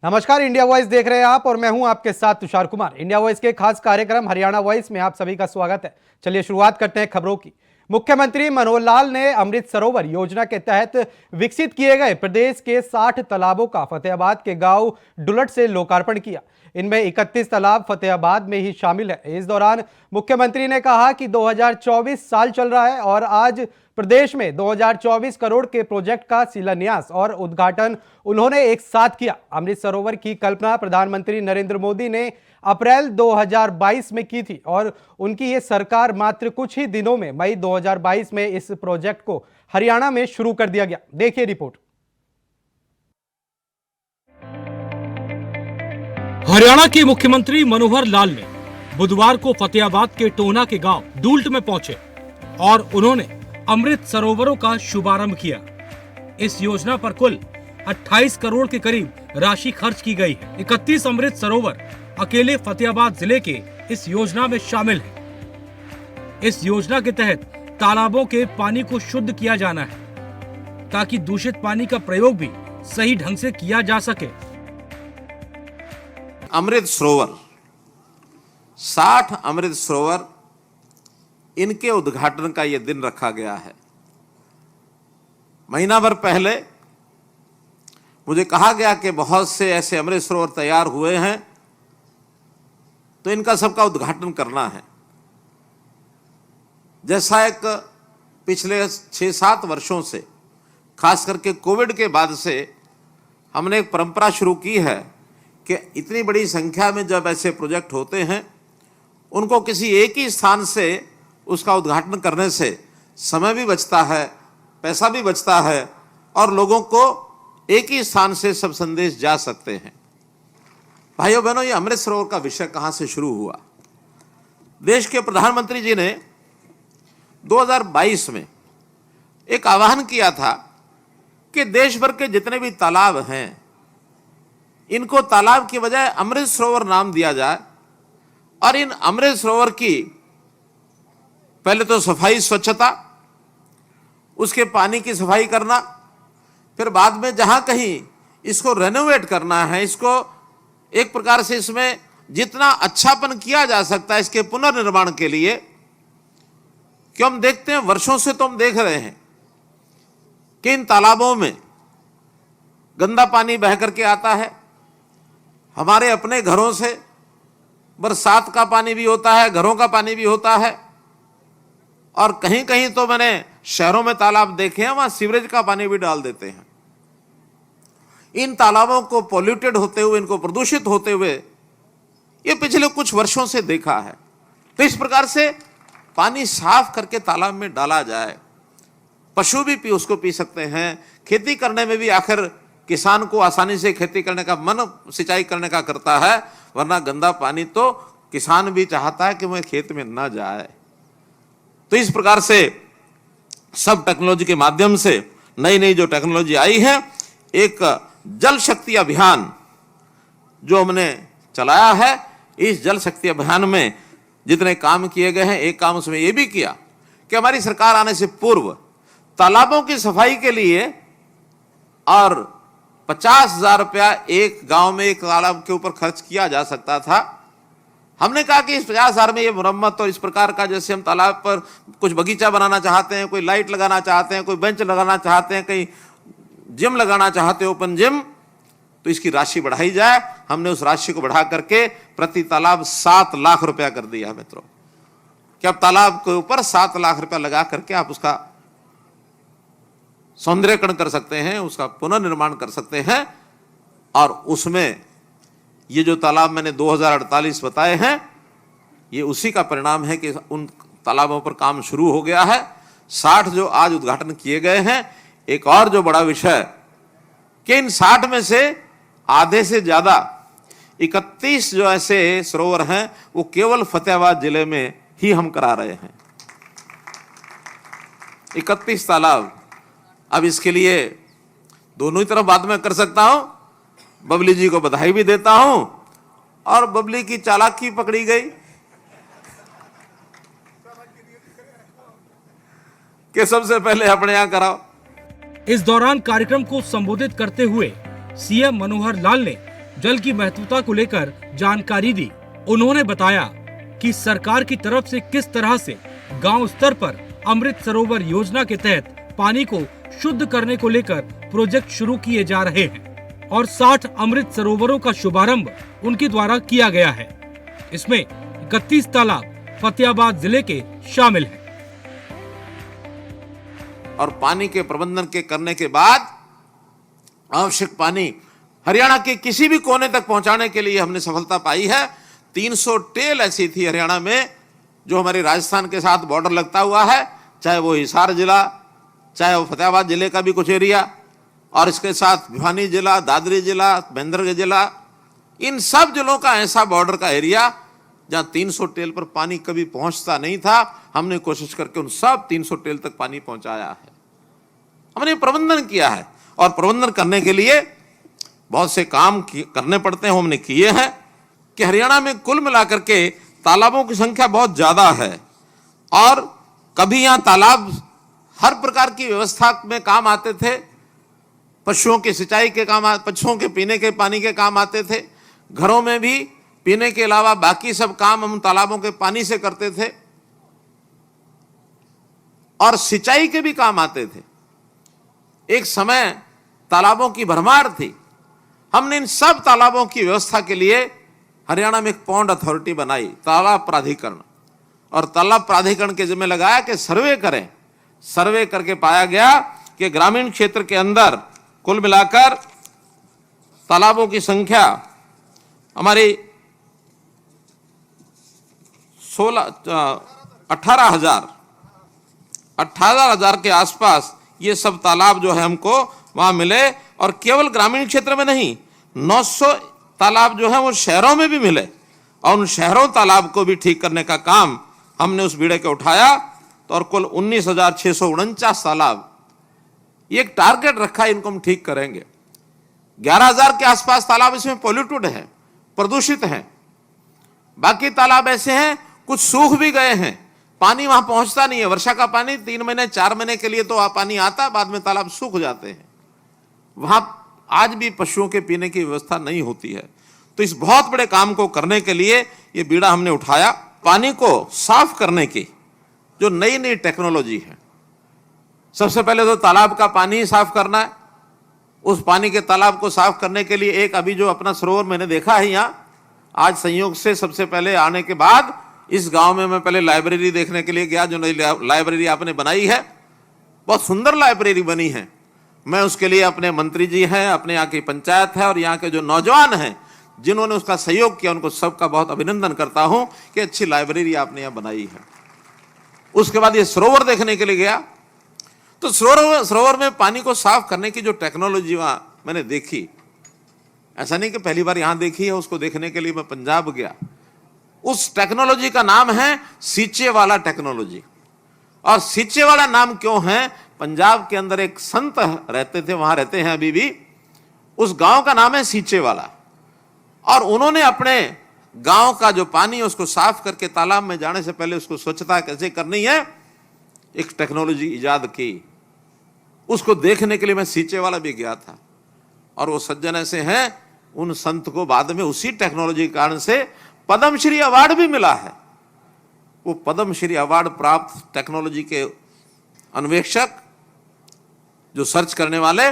नमस्कार, India voice देख रहे हैं आप और मैं हूं आपके साथ तुषार कुमार। इंडिया वॉइस के खास कार्यक्रम हरियाणा वॉइस में आप सभी का स्वागत है। चलिए शुरुआत करते हैं खबरों की। मुख्यमंत्री मनोहर लाल ने अमृत सरोवर योजना के तहत विकसित किए गए प्रदेश के 60 तालाबों का फतेहाबाद के गांव डुलट से लोकार्पण किया। इनमें 31 तालाब फतेहाबाद में ही शामिल है। इस दौरान मुख्यमंत्री ने कहा कि 2024 साल चल रहा है और आज प्रदेश में 2024 करोड़ के प्रोजेक्ट का शिलान्यास और उद्घाटन उन्होंने एक साथ किया। अमृत सरोवर की कल्पना प्रधानमंत्री नरेंद्र मोदी ने अप्रैल 2022 में की थी और उनकी ये सरकार मात्र कुछ ही दिनों में मई 2022 में इस प्रोजेक्ट को हरियाणा में शुरू कर दिया गया। देखिए रिपोर्ट। हरियाणा के मुख्यमंत्री मनोहर लाल ने बुधवार को फतेहाबाद के टोना के गांव डूल्ट में पहुंचे और उन्होंने अमृत सरोवरों का शुभारंभ किया। इस योजना पर कुल 28 करोड़ के करीब राशि खर्च की गई है। 31 अमृत सरोवर अकेले फतेहाबाद जिले के इस योजना में शामिल है। इस योजना के तहत तालाबों के पानी को शुद्ध किया जाना है ताकि दूषित पानी का प्रयोग भी सही ढंग से किया जा सके। अमृत सरोवर 60 अमृत सरोवर इनके उद्घाटन का यह दिन रखा गया है। महीना भर पहले मुझे कहा गया कि बहुत से ऐसे अमृत सरोवर तैयार हुए हैं तो इनका सबका उद्घाटन करना है। जैसा एक पिछले 6-7 वर्षों से खास करके कोविड के बाद से हमने एक परंपरा शुरू की है कि इतनी बड़ी संख्या में जब ऐसे प्रोजेक्ट होते हैं उनको किसी एक ही स्थान से उसका उद्घाटन करने से समय भी बचता है, पैसा भी बचता है और लोगों को एक ही स्थान से सब संदेश जा सकते हैं। भाइयों बहनों, ये अमृत सरोवर का विषय कहां से शुरू हुआ? देश के प्रधानमंत्री जी ने 2022 में एक आह्वान किया था कि देश भर के जितने भी तालाब हैं इनको तालाब की बजाय अमृत सरोवर नाम दिया जाए और इन अमृत सरोवर की पहले तो सफाई, स्वच्छता, उसके पानी की सफाई करना, फिर बाद में जहां कहीं इसको रेनोवेट करना है, इसको एक प्रकार से इसमें जितना अच्छापन किया जा सकता है इसके पुनर्निर्माण के लिए। क्यों हम देखते हैं, वर्षों से तो हम देख रहे हैं कि इन तालाबों में गंदा पानी बह करके आता है। हमारे अपने घरों से बरसात का पानी भी होता है, घरों का पानी भी होता है और कहीं कहीं तो मैंने शहरों में तालाब देखे हैं वहां सीवरेज का पानी भी डाल देते हैं। इन तालाबों को पॉल्यूटेड होते हुए, इनको प्रदूषित होते हुए ये पिछले कुछ वर्षों से देखा है। तो इस प्रकार से पानी साफ करके तालाब में डाला जाए, पशु भी उसको पी सकते हैं। खेती करने में भी आखिर किसान को आसानी से खेती करने का मन सिंचाई करने का करता है, वरना गंदा पानी तो किसान भी चाहता है कि वह खेत में ना जाए। तो इस प्रकार से सब टेक्नोलॉजी के माध्यम से नई नई जो टेक्नोलॉजी आई है, एक जल शक्ति अभियान जो हमने चलाया है, इस जल शक्ति अभियान में जितने काम किए गए हैं, एक काम उसमें यह भी किया कि हमारी सरकार आने से पूर्व तालाबों की सफाई के लिए और 50,000 रुपया एक गांव में एक तालाब के ऊपर खर्च किया जा सकता था। हमने कहा कि इस 50,000 में ये मुरम्मत और इस प्रकार का, जैसे हम तालाब पर कुछ बगीचा बनाना चाहते हैं, कोई लाइट लगाना चाहते हैं, कोई बेंच लगाना चाहते हैं, कहीं जिम लगाना चाहते हैं, ओपन जिम, तो इसकी राशि बढ़ाई जाए। हमने उस राशि को बढ़ा करके प्रति तालाब 7 लाख रुपया कर दिया मित्रों, कि अब तालाब के ऊपर 7 लाख रुपया लगा करके आप उसका सौंदर्यीकरण कर सकते हैं, उसका पुनर्निर्माण कर सकते हैं। और उसमें ये जो तालाब मैंने 2048 बताए हैं, ये उसी का परिणाम है कि उन तालाबों पर काम शुरू हो गया है। 60 जो आज उद्घाटन किए गए हैं। एक और जो बड़ा विषय कि इन 60 में से आधे से ज्यादा 31 जो ऐसे सरोवर हैं वो केवल फतेहाबाद जिले में ही हम करा रहे हैं। 31 तालाब। अब इसके लिए दोनों ही तरफ बात मैं कर सकता हूं। बबली जी को बधाई भी देता हूं और बबली की चालाकी पकड़ी गई कि सबसे पहले अपने यहां कराओ। इस दौरान कार्यक्रम को संबोधित करते हुए सीएम मनोहर लाल ने जल की महत्वता को लेकर जानकारी दी। उन्होंने बताया कि सरकार की तरफ से किस तरह से गांव स्तर पर अमृत सरोवर योजना के तहत पानी को शुद्ध करने को लेकर प्रोजेक्ट शुरू किए जा रहे हैं और 60 अमृत सरोवरों का शुभारंभ उनके द्वारा किया गया है। इसमें 31 तालाब फतेहाबाद जिले के शामिल हैं। और पानी के प्रबंधन के करने के बाद आवश्यक पानी हरियाणा के किसी भी कोने तक पहुंचाने के लिए हमने सफलता पाई है। 300 टेल ऐसी थी हरियाणा में जो हमारे राजस्थान के साथ बॉर्डर लगता हुआ है, चाहे वो हिसार जिला, चाहे वो फतेहाबाद जिले का भी कुछ एरिया, और इसके साथ भिवानी जिला, दादरी जिला, महेंद्रगढ़ जिला, इन सब जिलों का ऐसा बॉर्डर का एरिया जहां 300 टेल पर पानी कभी पहुंचता नहीं था, हमने कोशिश करके उन सब 300 टेल तक पानी पहुंचाया है। हमने प्रबंधन किया है और प्रबंधन करने के लिए बहुत से काम करने पड़ते हैं, हमने किए हैं। कि हरियाणा में कुल मिलाकर के तालाबों की संख्या बहुत ज्यादा है और कभी यहां तालाब हर प्रकार की व्यवस्था में काम आते थे। पशुओं की सिंचाई के काम, पशुओं के पीने के पानी के काम आते थे। घरों में भी पीने के अलावा बाकी सब काम हम तालाबों के पानी से करते थे और सिंचाई के भी काम आते थे। एक समय तालाबों की भरमार थी। हमने इन सब तालाबों की व्यवस्था के लिए हरियाणा में एक पॉन्ड अथॉरिटी बनाई, तालाब प्राधिकरण, और तालाब प्राधिकरण के जिम्मे लगाया कि सर्वे करें। सर्वे करके पाया गया कि ग्रामीण क्षेत्र के अंदर कुल मिलाकर तालाबों की संख्या हमारी 18,000 के आसपास ये सब तालाब जो है हमको वहां मिले। और केवल ग्रामीण क्षेत्र में नहीं, 900 तालाब जो है वो शहरों में भी मिले और उन शहरों तालाब को भी ठीक करने का काम हमने उस बीड़े को उठाया। तो और कुल 19,649 तालाब, ये एक टारगेट रखा, इनको हम ठीक करेंगे। 11,000 के आसपास तालाब इसमें पॉल्यूटेड है, प्रदूषित हैं। बाकी तालाब ऐसे हैं कुछ सूख भी गए हैं, पानी वहां पहुंचता नहीं है। वर्षा का पानी 3 महीने 4 महीने के लिए तो पानी आता, बाद में तालाब सूख जाते हैं। वहां आज भी पशुओं के पीने की व्यवस्था नहीं होती है। तो इस बहुत बड़े काम को करने के लिए ये बीड़ा हमने उठाया। पानी को साफ करने की जो नई नई टेक्नोलॉजी है, सबसे पहले तो तालाब का पानी साफ करना है। उस पानी के तालाब को साफ करने के लिए एक अभी जो अपना सरोवर मैंने देखा है यहाँ, आज संयोग से सबसे पहले आने के बाद इस गांव में मैं पहले लाइब्रेरी देखने के लिए गया, जो नई लाइब्रेरी आपने बनाई है, बहुत सुंदर लाइब्रेरी बनी है। मैं उसके लिए अपने मंत्री जी हैं, अपने यहाँ की पंचायत है और यहाँ के जो नौजवान हैं जिन्होंने उसका सहयोग किया, उनको सबका बहुत अभिनंदन करता हूं कि अच्छी लाइब्रेरी आपने यहाँ बनाई है। उसके बाद ये सरोवर देखने के लिए गया, तो सरोवर में पानी को साफ करने की जो टेक्नोलॉजी वहां मैंने देखी, ऐसा नहीं कि पहली बार यहां देखी है, उसको देखने के लिए मैं पंजाब गया। उस टेक्नोलॉजी का नाम है सींचे वाला टेक्नोलॉजी। और सींचे वाला नाम क्यों है? पंजाब के अंदर एक संत रहते थे, वहां रहते हैं अभी भी, उस गांव का नाम है सींचे वाला। और उन्होंने अपने गांव का जो पानी है उसको साफ करके तालाब में जाने से पहले उसको स्वच्छता कैसे करनी है एक टेक्नोलॉजी इजाद की। उसको देखने के लिए मैं सींचे वाला भी गया था। और वो सज्जन ऐसे हैं, उन संत को बाद में उसी टेक्नोलॉजी के कारण से पद्मश्री अवार्ड भी मिला है। वो पद्मश्री अवार्ड प्राप्त टेक्नोलॉजी के अन्वेषक, जो सर्च करने वाले,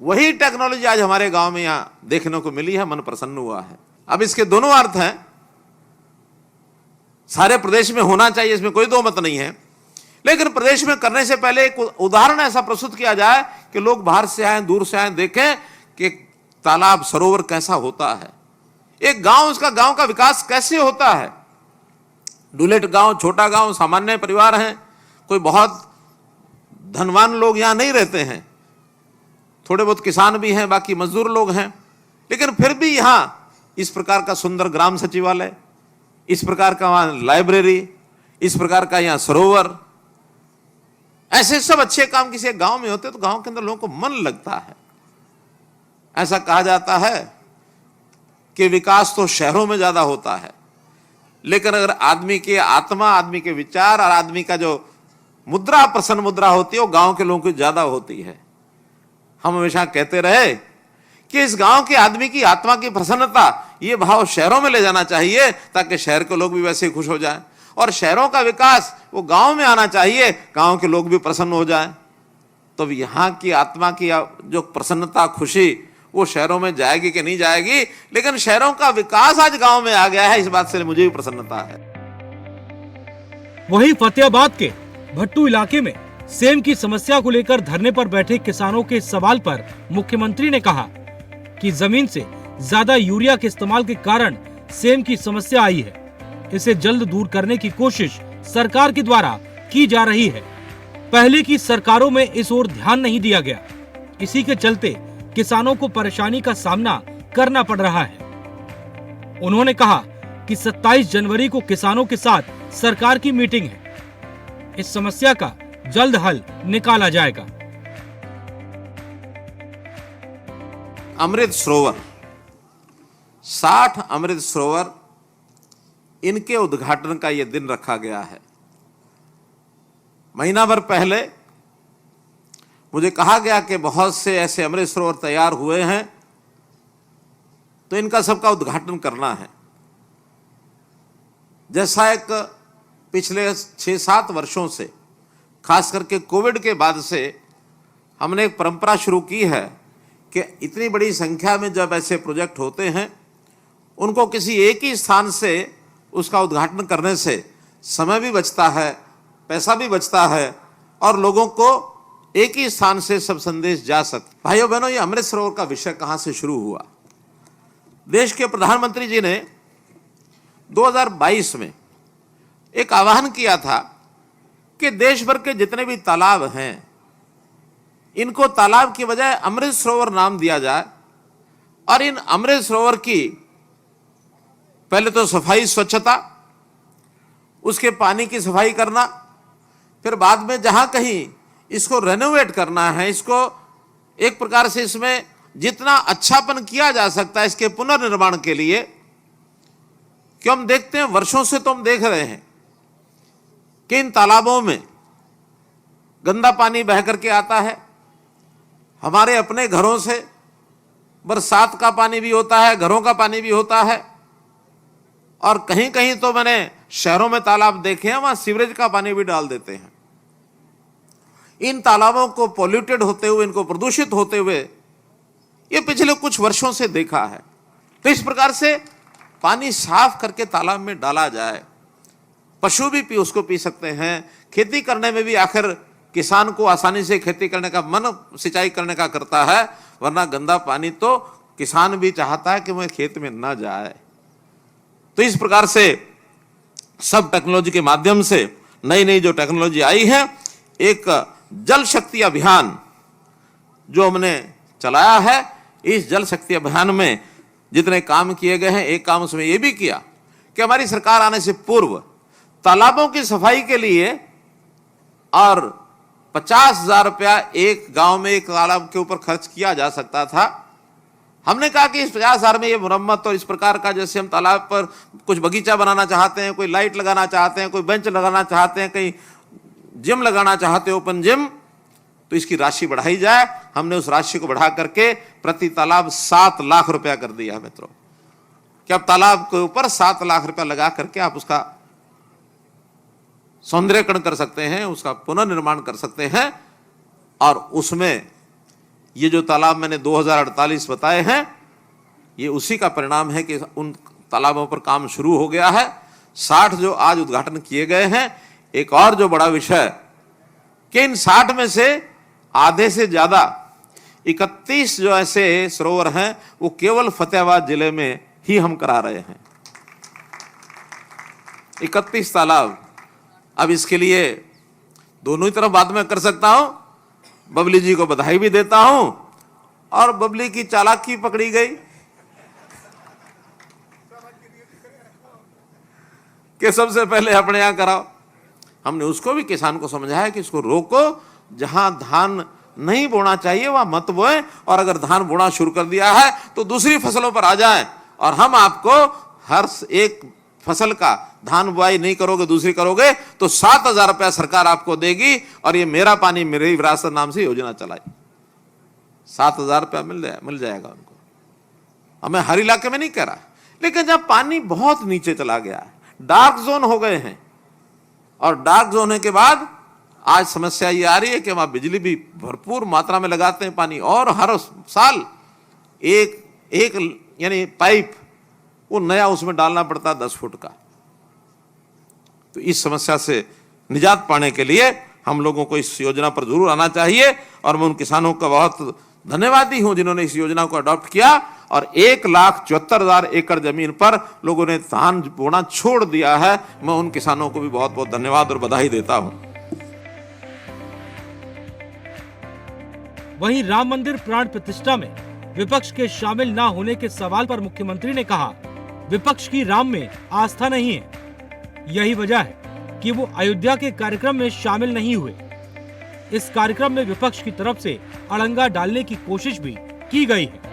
वही टेक्नोलॉजी आज हमारे गांव में यहां देखने को मिली है। मन प्रसन्न हुआ है। अब इसके दोनों अर्थ हैं, सारे प्रदेश में होना चाहिए, इसमें कोई दो मत नहीं है, लेकिन प्रदेश में करने से पहले एक उदाहरण ऐसा प्रस्तुत किया जाए कि लोग बाहर से आए, दूर से आए, देखें कि तालाब सरोवर कैसा होता है, एक गांव, उसका गांव का विकास कैसे होता है। डुलेट गांव, छोटा गांव, सामान्य परिवार हैं, कोई बहुत धनवान लोग यहां नहीं रहते हैं, थोड़े बहुत किसान भी हैं, बाकी मजदूर लोग हैं, लेकिन फिर भी यहां इस प्रकार का सुंदर ग्राम सचिवालय, इस प्रकार का वहां लाइब्रेरी, इस प्रकार का यहां सरोवर, ऐसे सब अच्छे काम किसी गांव में होते तो गांव के अंदर लोगों को मन लगता है। ऐसा कहा जाता है कि विकास तो शहरों में ज्यादा होता है, लेकिन अगर आदमी की आत्मा, आदमी के विचार और आदमी का जो मुद्रा, प्रसन्न मुद्रा होती है, वो गांव के लोगों की ज्यादा होती है। हम हमेशा कहते रहे कि इस गांव के आदमी की आत्मा की प्रसन्नता, ये भाव शहरों में ले जाना चाहिए ताकि शहर के लोग भी वैसे ही खुश हो जाएं, और शहरों का विकास वो गांव में आना चाहिए, गांव के लोग भी प्रसन्न हो जाएं। तो यहाँ की आत्मा की जो प्रसन्नता, खुशी, वो शहरों में जाएगी कि नहीं जाएगी, लेकिन शहरों का विकास आज गांव में आ गया है, इस बात से मुझे भी प्रसन्नता है। वहीं फतेहाबाद के भट्टू इलाके में सेम की समस्या को लेकर धरने पर बैठे किसानों के सवाल पर मुख्यमंत्री ने कहा कि जमीन से ज्यादा यूरिया के इस्तेमाल के कारण सेम की समस्या आई है। इसे जल्द दूर करने की कोशिश सरकार के द्वारा की जा रही है। पहले की सरकारों में इस ओर ध्यान नहीं दिया गया, इसी के चलते किसानों को परेशानी का सामना करना पड़ रहा है। उन्होंने कहा कि 27 जनवरी को किसानों के साथ सरकार की मीटिंग है, इस समस्या का जल्द हल निकाला जाएगा। अमृत सरोवर, 60 अमृत सरोवर, इनके उद्घाटन का यह दिन रखा गया है। महीना भर पहले मुझे कहा गया कि बहुत से ऐसे अमृत सरोवर तैयार हुए हैं, तो इनका सबका उद्घाटन करना है। जैसा एक पिछले 6-7 वर्षों से, खास करके कोविड के बाद से, हमने एक परंपरा शुरू की है कि इतनी बड़ी संख्या में जब ऐसे प्रोजेक्ट होते हैं, उनको किसी एक ही स्थान से उसका उद्घाटन करने से समय भी बचता है, पैसा भी बचता है, और लोगों को एक ही स्थान से सब संदेश जा सकते। भाइयों बहनों, ये अमृत सरोवर का विषय कहां से शुरू हुआ? देश के प्रधानमंत्री जी ने 2022 में एक आह्वान किया था कि देश भर के जितने भी तालाब हैं, इनको तालाब की बजाय अमृत सरोवर नाम दिया जाए, और इन अमृत सरोवर की पहले तो सफाई, स्वच्छता, उसके पानी की सफाई करना, फिर बाद में जहां कहीं इसको रेनोवेट करना है, इसको एक प्रकार से इसमें जितना अच्छापन किया जा सकता है इसके पुनर्निर्माण के लिए। कि हम देखते हैं, वर्षों से तो हम देख रहे हैं कि इन तालाबों में गंदा पानी बह करके आता है। हमारे अपने घरों से बरसात का पानी भी होता है, घरों का पानी भी होता है, और कहीं कहीं तो मैंने शहरों में तालाब देखे हैं, वहां सीवरेज का पानी भी डाल देते हैं। इन तालाबों को पॉल्यूटेड होते हुए, इनको प्रदूषित होते हुए ये पिछले कुछ वर्षों से देखा है। तो इस प्रकार से पानी साफ करके तालाब में डाला जाए, पशु भी उसको पी सकते हैं। खेती करने में भी आखिर किसान को आसानी से खेती करने का मन, सिंचाई करने का करता है, वरना गंदा पानी तो किसान भी चाहता है कि वह खेत में ना जाए। तो इस प्रकार से सब टेक्नोलॉजी के माध्यम से, नई नई जो टेक्नोलॉजी आई है, एक जल शक्ति अभियान जो हमने चलाया है, इस जल शक्ति अभियान में जितने काम किए गए हैं, एक काम उसमें यह भी किया कि हमारी सरकार आने से पूर्व तालाबों की सफाई के लिए और 50,000 रुपया एक गांव में एक तालाब के ऊपर खर्च किया जा सकता था। हमने कहा कि इस 50,000 में ये मुरम्मत और इस प्रकार का, जैसे हम तालाब पर कुछ बगीचा बनाना चाहते हैं, कोई लाइट लगाना चाहते हैं, कोई बेंच लगाना चाहते हैं, कहीं जिम लगाना चाहते हैं, ओपन जिम, तो इसकी राशि बढ़ाई जाए। हमने उस राशि को बढ़ा करके प्रति तालाब 7 लाख रुपया कर दिया मित्रों, कि अब तालाब के ऊपर 7 लाख रुपया लगा करके आप उसका सौंदर्यीकरण कर सकते हैं, उसका पुनर्निर्माण कर सकते हैं। और उसमें ये जो तालाब मैंने 2048 बताए हैं, ये उसी का परिणाम है कि उन तालाबों पर काम शुरू हो गया है। 60 जो आज उद्घाटन किए गए हैं। एक और जो बड़ा विषय कि इन 60 में से आधे से ज्यादा 31 जो ऐसे सरोवर हैं, वो केवल फतेहाबाद जिले में ही हम करा रहे हैं। 31 तालाब। अब इसके लिए दोनों ही तरफ बात मैं कर सकता हूं। बबली जी को बधाई भी देता हूं, और बबली की चालाकी पकड़ी गई कि सबसे पहले अपने यहां कराओ। हमने उसको भी, किसान को समझाया कि इसको रोको, जहां धान नहीं बोना चाहिए वहां मत बोए, और अगर धान बोना शुरू कर दिया है तो दूसरी फसलों पर आ जाएं, और हम आपको हर एक फसल का, धान बुआई नहीं करोगे दूसरी करोगे तो 7,000 रुपया सरकार आपको देगी। और ये मेरा पानी मेरी विरासत नाम से योजना चलाई, 7,000 रुपया मिल जाएगा उनको। अब मैं हर इलाके में नहीं कह रहा, लेकिन जब पानी बहुत नीचे चला गया है, डार्क जोन हो गए हैं, और डार्क जोन होने के बाद आज समस्या ये आ रही है कि वहां बिजली भी भरपूर मात्रा में लगाते हैं पानी, और हर साल एक यानी पाइप वो नया उसमें डालना पड़ता है 10 फुट का। तो इस समस्या से निजात पाने के लिए हम लोगों को इस योजना पर जरूर आना चाहिए, और मैं उन किसानों का बहुत धन्यवादी हूं जिन्होंने इस योजना को अडॉप्ट किया, और 1,74,000 एकड़ जमीन पर लोगों ने धान बोना छोड़ दिया है। मैं उन किसानों को भी बहुत बहुत धन्यवाद और बधाई देता हूं। वहीं राम मंदिर प्राण प्रतिष्ठा में विपक्ष के शामिल न होने के सवाल पर मुख्यमंत्री ने कहा, विपक्ष की राम में आस्था नहीं है। यही वजह है कि वो अयोध्या के कार्यक्रम में शामिल नहीं हुए। इस कार्यक्रम में विपक्ष की तरफ से अड़ंगा डालने की कोशिश भी की गई है।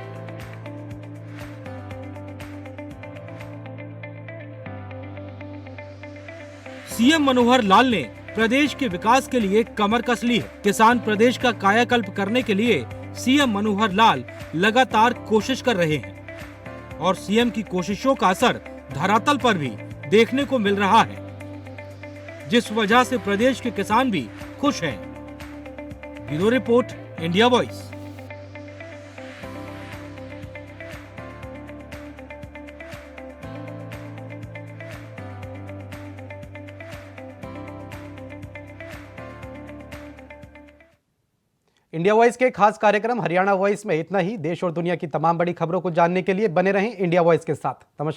सीएम मनोहर लाल ने प्रदेश के विकास के लिए कमर कस ली है। किसान प्रदेश का कायाकल्प करने के लिए सीएम मनोहर लाल लगातार कोशिश कर रहे हैं, और सीएम की कोशिशों का असर धरातल पर भी देखने को मिल रहा है, जिस वजह से प्रदेश के किसान भी खुश हैं। Bureau report, India voice. India voice के खास कार्यक्रम हरियाणा वॉइस में इतना ही। देश और दुनिया की तमाम बड़ी खबरों को जानने के लिए बने रहें इंडिया वॉइस के साथ। नमस्कार।